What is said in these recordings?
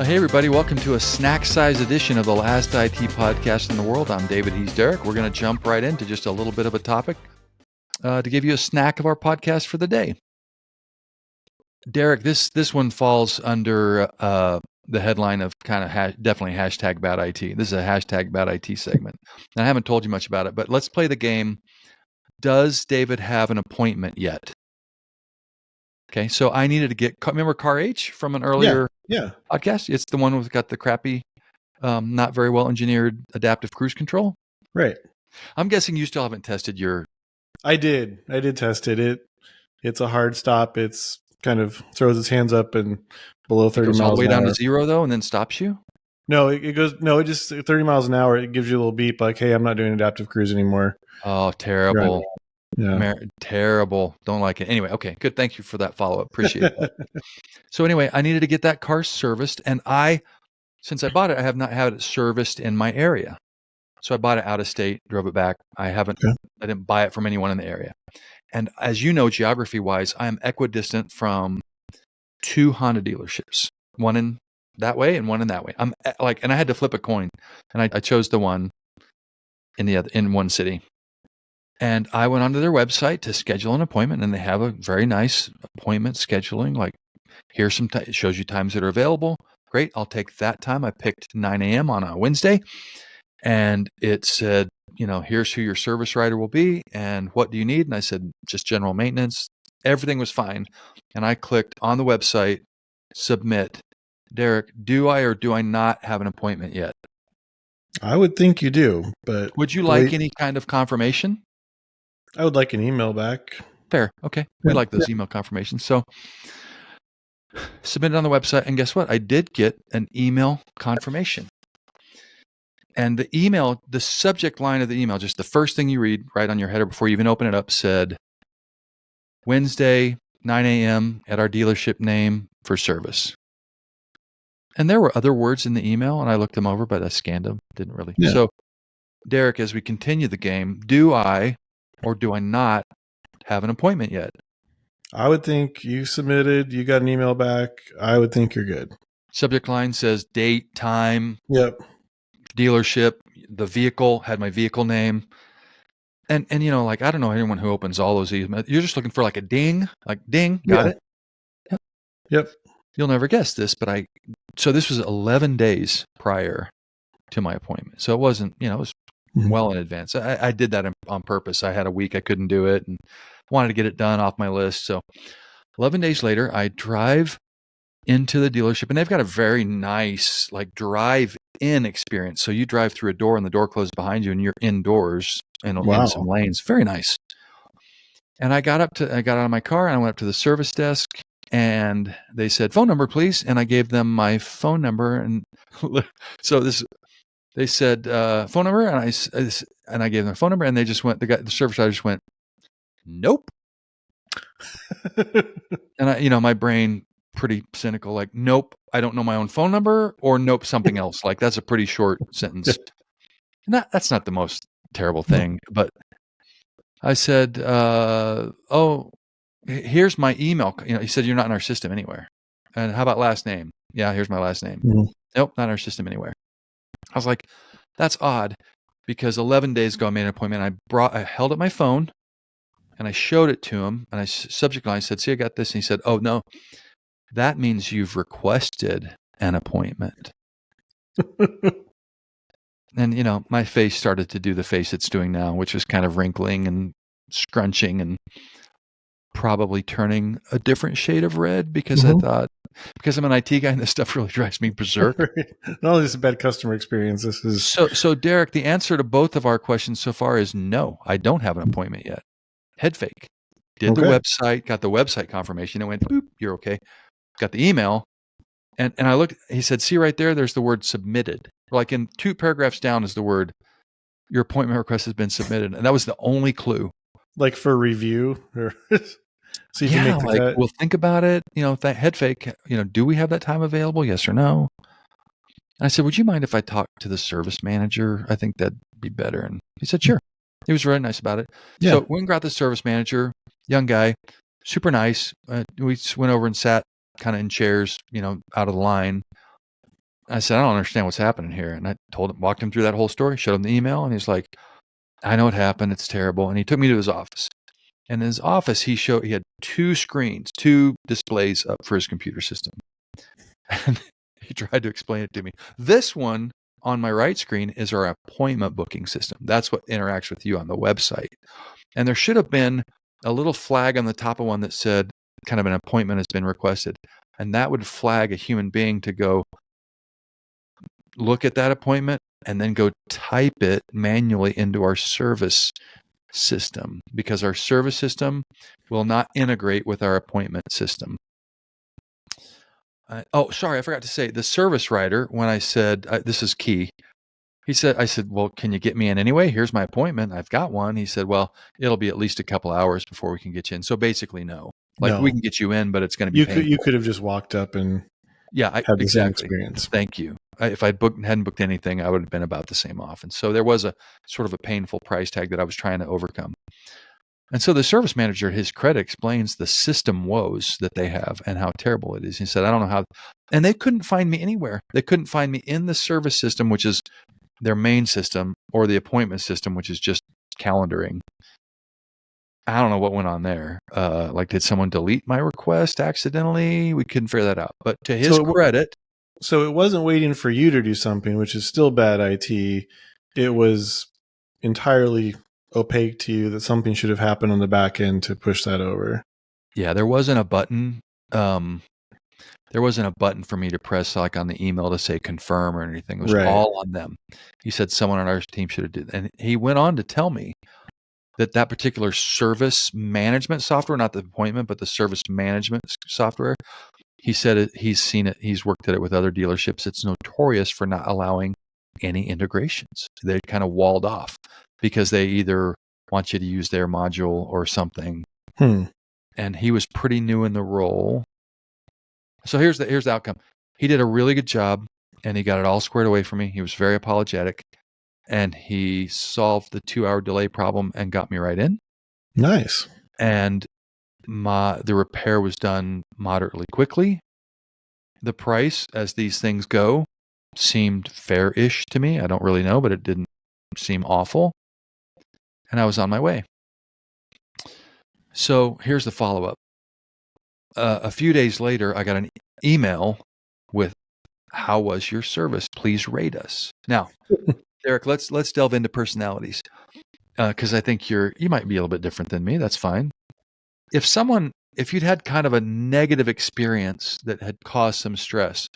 Hey everybody, welcome to a snack-size edition of the last IT podcast in the world. I'm David, he's Derek. We're going to jump right into just a little bit of a topic to give you a snack of our podcast for the day. Derek, this one falls under the headline of kind of definitely hashtag bad IT. This is a hashtag bad IT segment. And I haven't told you much about it, but let's play the game. Does David have an appointment yet? Okay, so I needed to remember Car H from an earlier podcast? It's the one with got the crappy, not very well engineered adaptive cruise control. Right. I'm guessing you still haven't tested your. I did test it. It's a hard stop. It's kind of throws its hands up and below 30 miles. All the way down to zero though, and then stops you. No, it goes. No, it just 30 miles an hour. It gives you a little beep like, "Hey, I'm not doing adaptive cruise anymore." Oh, terrible. Yeah. Terrible. Don't like it. Anyway, okay, good. Thank you for that follow-up. Appreciate that. So anyway, I needed to get that car serviced, and since I bought it, I have not had it serviced in my area. So I bought it out of state, drove it back. I didn't buy it from anyone in the area. And as you know, geography-wise, I am equidistant from two Honda dealerships, one in that way and one in that way. And I had to flip a coin, and I chose the one in one city. And I went onto their website to schedule an appointment, and they have a very nice appointment scheduling. Like, here's it shows you times that are available. Great, I'll take that time. I picked 9 a.m. on a Wednesday, and it said, here's who your service writer will be, and what do you need? And I said, just general maintenance. Everything was fine. And I clicked on the website, submit. Derek, do I or do I not have an appointment yet? I would think you do, but would you like any kind of confirmation? I would like an email back. Fair. Okay. We like those email confirmations. So submit it on the website, and guess what? I did get an email confirmation. And the subject line of the email, just the first thing you read right on your header before you even open it up, said, Wednesday, 9 a.m. at our dealership name for service. And there were other words in the email, and I looked them over, but I scanned them. Didn't really. Yeah. So, Derek, as we continue the game, do I or do I not have an appointment yet? I would think you submitted, you got an email back. I would think you're good. Subject line says date, time. Yep. Dealership, the vehicle, had my vehicle name. And I don't know anyone who opens all those emails. You're just looking for like a ding, got it? Yep. You'll never guess this, but so this was 11 days prior to my appointment. So it wasn't, it was well in advance. I did that on purpose. I had a week I couldn't do it and wanted to get it done off my list. So 11 days later, I drive into the dealership, and they've got a very nice drive-in experience. So you drive through a door and the door closes behind you and you're indoors in some lanes. Very nice. And I got out of my car and I went up to the service desk, and they said, phone number, please. And I gave them my phone number. And so they said, phone number. And I gave them a phone number, and they just went, the service writer just went, nope. And my brain, pretty cynical, like, nope, I don't know my own phone number, or nope, something else. Like, that's a pretty short sentence. And that's not the most terrible thing, but I said, oh, here's my email. He said, you're not in our system anywhere. And how about last name? Yeah, here's my last name. Mm-hmm. Nope, not in our system anywhere. I was like, that's odd, because 11 days ago I made an appointment. I held up my phone and I showed it to him, and subject line said, see, I got this. And he said, oh, no, that means you've requested an appointment. And, my face started to do the face it's doing now, which was kind of wrinkling and scrunching and probably turning a different shade of red, because I thought, because I'm an IT guy and this stuff really drives me berserk. Not only is it a bad customer experience, this is... So Derek, the answer to both of our questions so far is no, I don't have an appointment yet. Head fake. Did the website, got the website confirmation. It went, boop, you're okay. Got the email. And I looked, he said, see right there's the word submitted. Like in 2 paragraphs down is the word, your appointment request has been submitted. And that was the only clue. Like for review, or see if you make that. We'll think about it. That head fake, do we have that time available? Yes or no? And I said, would you mind if I talk to the service manager? I think that'd be better. And he said, sure. He was really nice about it. Yeah. So we got the service manager, young guy, super nice. We went over and sat kind of in chairs, out of the line. I said, I don't understand what's happening here. And I walked him through that whole story, showed him the email, and he's like, I know what happened. It's terrible. And he took me to his office. And in his office, he had 2 screens, 2 displays up for his computer system. And he tried to explain it to me. This one on my right screen is our appointment booking system. That's what interacts with you on the website. And there should have been a little flag on the top of one that said kind of an appointment has been requested. And that would flag a human being to go look at that appointment and then go type it manually into our service system, because our service system will not integrate with our appointment system. Oh, sorry, I forgot to say, the service writer, when I said, this is key, I said, well, can you get me in anyway? Here's my appointment. I've got one. He said, well, it'll be at least a couple hours before we can get you in. So basically, no. Like, we can get you in, but it's going to be painful. You could have just walked up and had the same experience. Thank you. If I hadn't booked anything, I would have been about the same off. And so there was a sort of a painful price tag that I was trying to overcome. And so the service manager, his credit, explains the system woes that they have and how terrible it is. He said, I don't know how, and they couldn't find me anywhere. They couldn't find me in the service system, which is their main system, or the appointment system, which is just calendaring. I don't know what went on there. Like, did someone delete my request accidentally? We couldn't figure that out. But to his credit. So it wasn't waiting for you to do something, which is still bad IT. It was entirely opaque to you that something should have happened on the back end to push that over. Yeah, there wasn't a button. There wasn't a button for me to press, like on the email, to say confirm or anything. It was all on them. He said someone on our team should have did. And he went on to tell me that particular service management software, not the appointment, but the service management software, he said he's seen it. He's worked at it with other dealerships. It's notorious for not allowing any integrations. They're kind of walled off because they either want you to use their module or something. And he was pretty new in the role. So here's the outcome. He did a really good job, and he got it all squared away for me. He was very apologetic, and he solved the 2-hour delay problem and got me right in. Nice. And the repair was done moderately quickly. The price, as these things go, seemed fair-ish to me. I don't really know, but it didn't seem awful. And I was on my way. So here's the follow-up. A few days later, I got an email with, how was your service? Please rate us. Now, Derek, let's delve into personalities, because I think you might be a little bit different than me. That's fine. If you'd had kind of a negative experience that had caused some stress,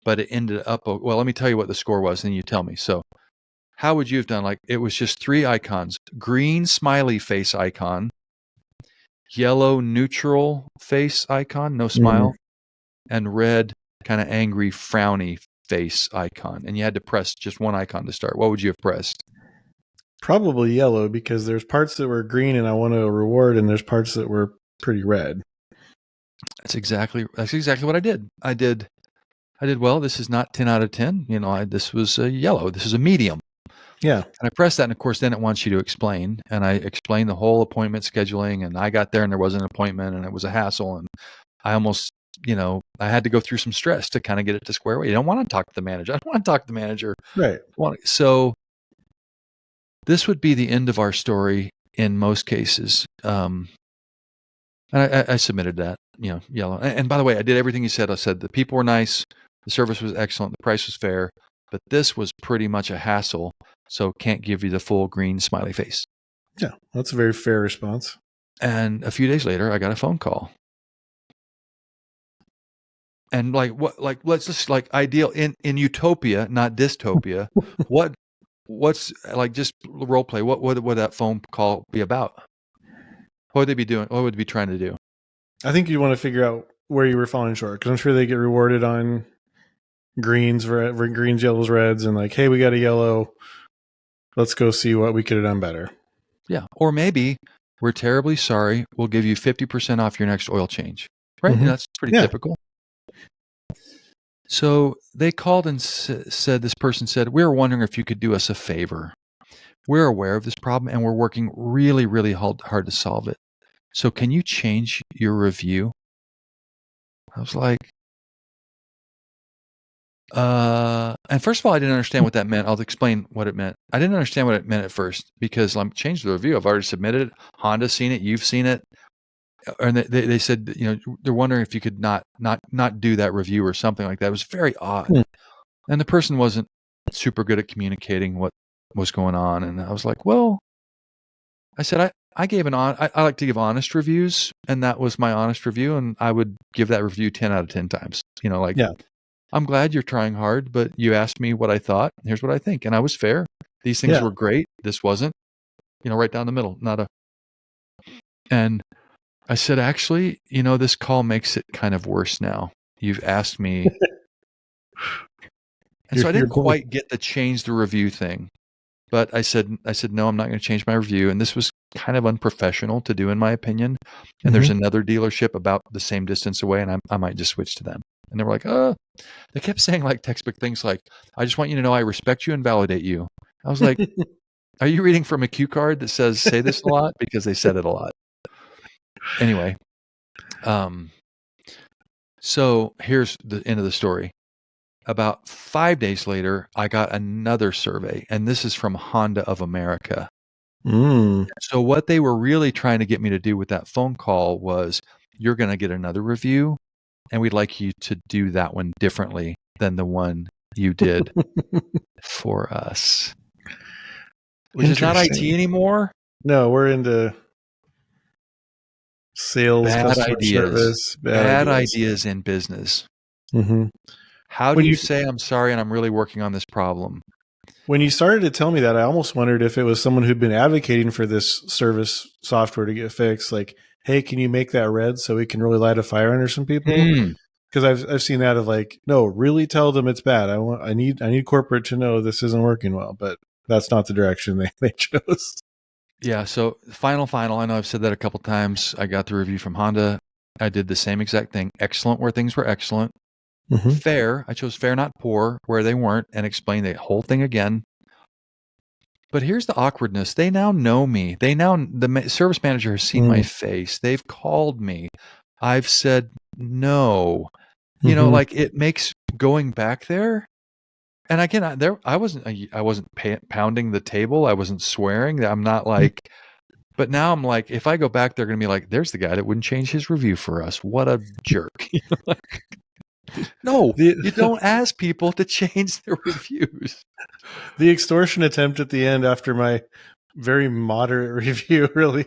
but it ended up, well, let me tell you what the score was, and you tell me. So how would you have done? Like, it was just 3 icons: green smiley face icon, yellow neutral face icon, no smile, and red kind of angry frowny face icon. And you had to press just one icon to start. What would you have pressed? Probably yellow, because there's parts that were green and I want a reward, and there's parts that were pretty red. That's exactly what I did. I did well. This is not 10 out of 10. This was a yellow. This is a medium. Yeah. And I pressed that, and of course, then it wants you to explain. And I explained the whole appointment scheduling, and I got there and there wasn't an appointment, and it was a hassle. And I almost, I had to go through some stress to kind of get it to square away. You don't want to talk to the manager. I don't want to talk to the manager. Right. So this would be the end of our story in most cases. And I submitted that, yellow. And by the way, I did everything you said. I said the people were nice, the service was excellent, the price was fair, but this was pretty much a hassle, so can't give you the full green smiley face. Yeah, that's a very fair response. And a few days later, I got a phone call. And let's just ideal in utopia, not dystopia. What's like, just role play? What would that phone call be about? What would they be doing? What would they be trying to do? I think you want to figure out where you were falling short, because I'm sure they get rewarded on greens, yellows, reds, and like, hey, we got a yellow. Let's go see what we could have done better. Yeah. Or maybe, we're terribly sorry. We'll give you 50% off your next oil change. Right? Mm-hmm. That's pretty typical. So they called and said, this person said, we were wondering if you could do us a favor. We're aware of this problem, and we're working really, really hard to solve it. So can you change your review? I was like, And first of all, I didn't understand what that meant. I'll explain what it meant. I didn't understand what it meant at first because I'm changed the review. I've already submitted it. Honda's seen it. You've seen it. And they said, they're wondering if you could not do that review or something like that. It was very odd. And the person wasn't super good at communicating what was going on. And I was like, well, I said, I gave I like to give honest reviews, and that was my honest review. And I would give that review 10 out of 10 times, I'm glad you're trying hard, but you asked me what I thought. Here's what I think. And I was fair. These things were great. This wasn't, right down the middle, and I said, actually, this call makes it kind of worse now. You've asked me. And so I didn't quite get to change the review thing, but I said, no, I'm not going to change my review. And this was kind of unprofessional to do, in my opinion. And there's another dealership about the same distance away, and I might just switch to them. And they were like, they kept saying like textbook things like, I just want you to know I respect you and validate you. I was like, are you reading from a cue card that says say this a lot? Because they said it a lot. Anyway, so here's the end of the story. About 5 days later, I got another survey, and this is from Honda of America. So what they were really trying to get me to do with that phone call was, you're going to get another review, and we'd like you to do that one differently than the one you did for us. Which is not IT anymore. No, we're into sales, customer service, bad ideas in business. How do you say, I'm sorry and I'm really working on this problem? When you started to tell me that, I almost wondered if it was someone who'd been advocating for this service software to get fixed. Like, hey, can you make that red so we can really light a fire under some people? Because I've seen that of like, no, really tell them it's bad. I need corporate to know this isn't working well, but that's not the direction they chose. Yeah. So final. I know I've said that a couple times. I got the review from Honda. I did the same exact thing. Excellent where things were excellent. Fair. I chose fair, not poor, where they weren't, and explained the whole thing again. But here's the awkwardness. They now know me. The service manager has seen my face. They've called me. I've said no. Like it makes going back there. And again, I wasn't pounding the table. I wasn't swearing. I'm not like. But now I'm like, if I go back, they're going to be like, there's the guy that wouldn't change his review for us. What a jerk. No, you don't ask people to change their reviews. The extortion attempt at the end after my very moderate review really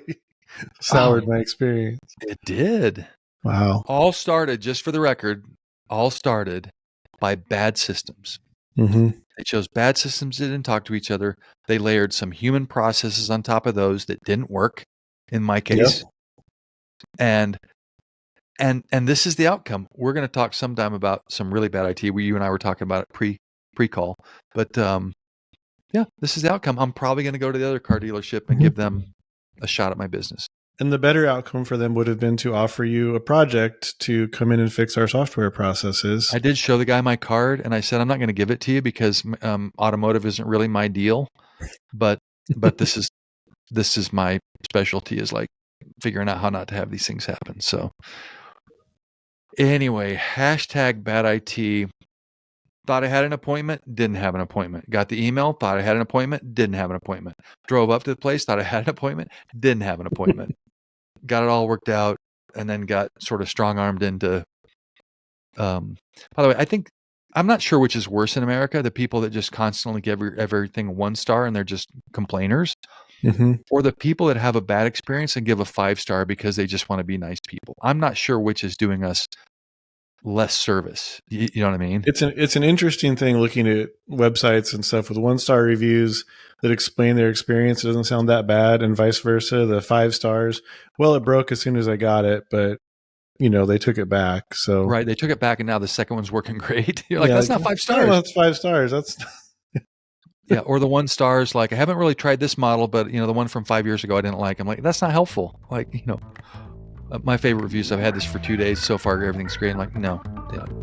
soured my experience. It did. Wow. All started, just for the record, by bad systems. They chose bad systems that didn't talk to each other. They layered some human processes on top of those that didn't work, in my case. Yep. And this is the outcome. We're going to talk sometime about some really bad IT. You and I were talking about it pre-call. But this is the outcome. I'm probably going to go to the other car dealership and give them a shot at my business. And the better outcome for them would have been to offer you a project to come in and fix our software processes. I did show the guy my card, and I said, I'm not going to give it to you because automotive isn't really my deal. But this is my specialty, is like figuring out how not to have these things happen. So anyway, #bad IT. Thought I had an appointment, didn't have an appointment. Got the email, thought I had an appointment, didn't have an appointment. Drove up to the place, thought I had an appointment, didn't have an appointment. Got it all worked out, and then got sort of strong-armed into... by the way, I'm not sure which is worse in America, the people that just constantly give everything 1 star and they're just complainers, or the people that have a bad experience and give a 5-star because they just want to be nice people. I'm not sure which is doing us less service. You know what I mean? It's an interesting thing looking at websites and stuff with 1-star reviews that explain their experience. It doesn't sound that bad, and vice versa. The 5 stars, well, it broke as soon as I got it, but they took it back. So right, they took it back, and now the second one's working great. You're like, that's not 5 stars. No, that's 5 stars. That's yeah. Or the 1 stars, like, I haven't really tried this model, but the one from 5 years ago I didn't like. I'm like, that's not helpful. Like, my favorite reviews, I've had this for 2 days so far, everything's great. I'm like, no,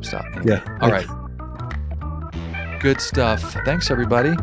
stop. Anyway. Yeah. All right. Good stuff. Thanks, everybody.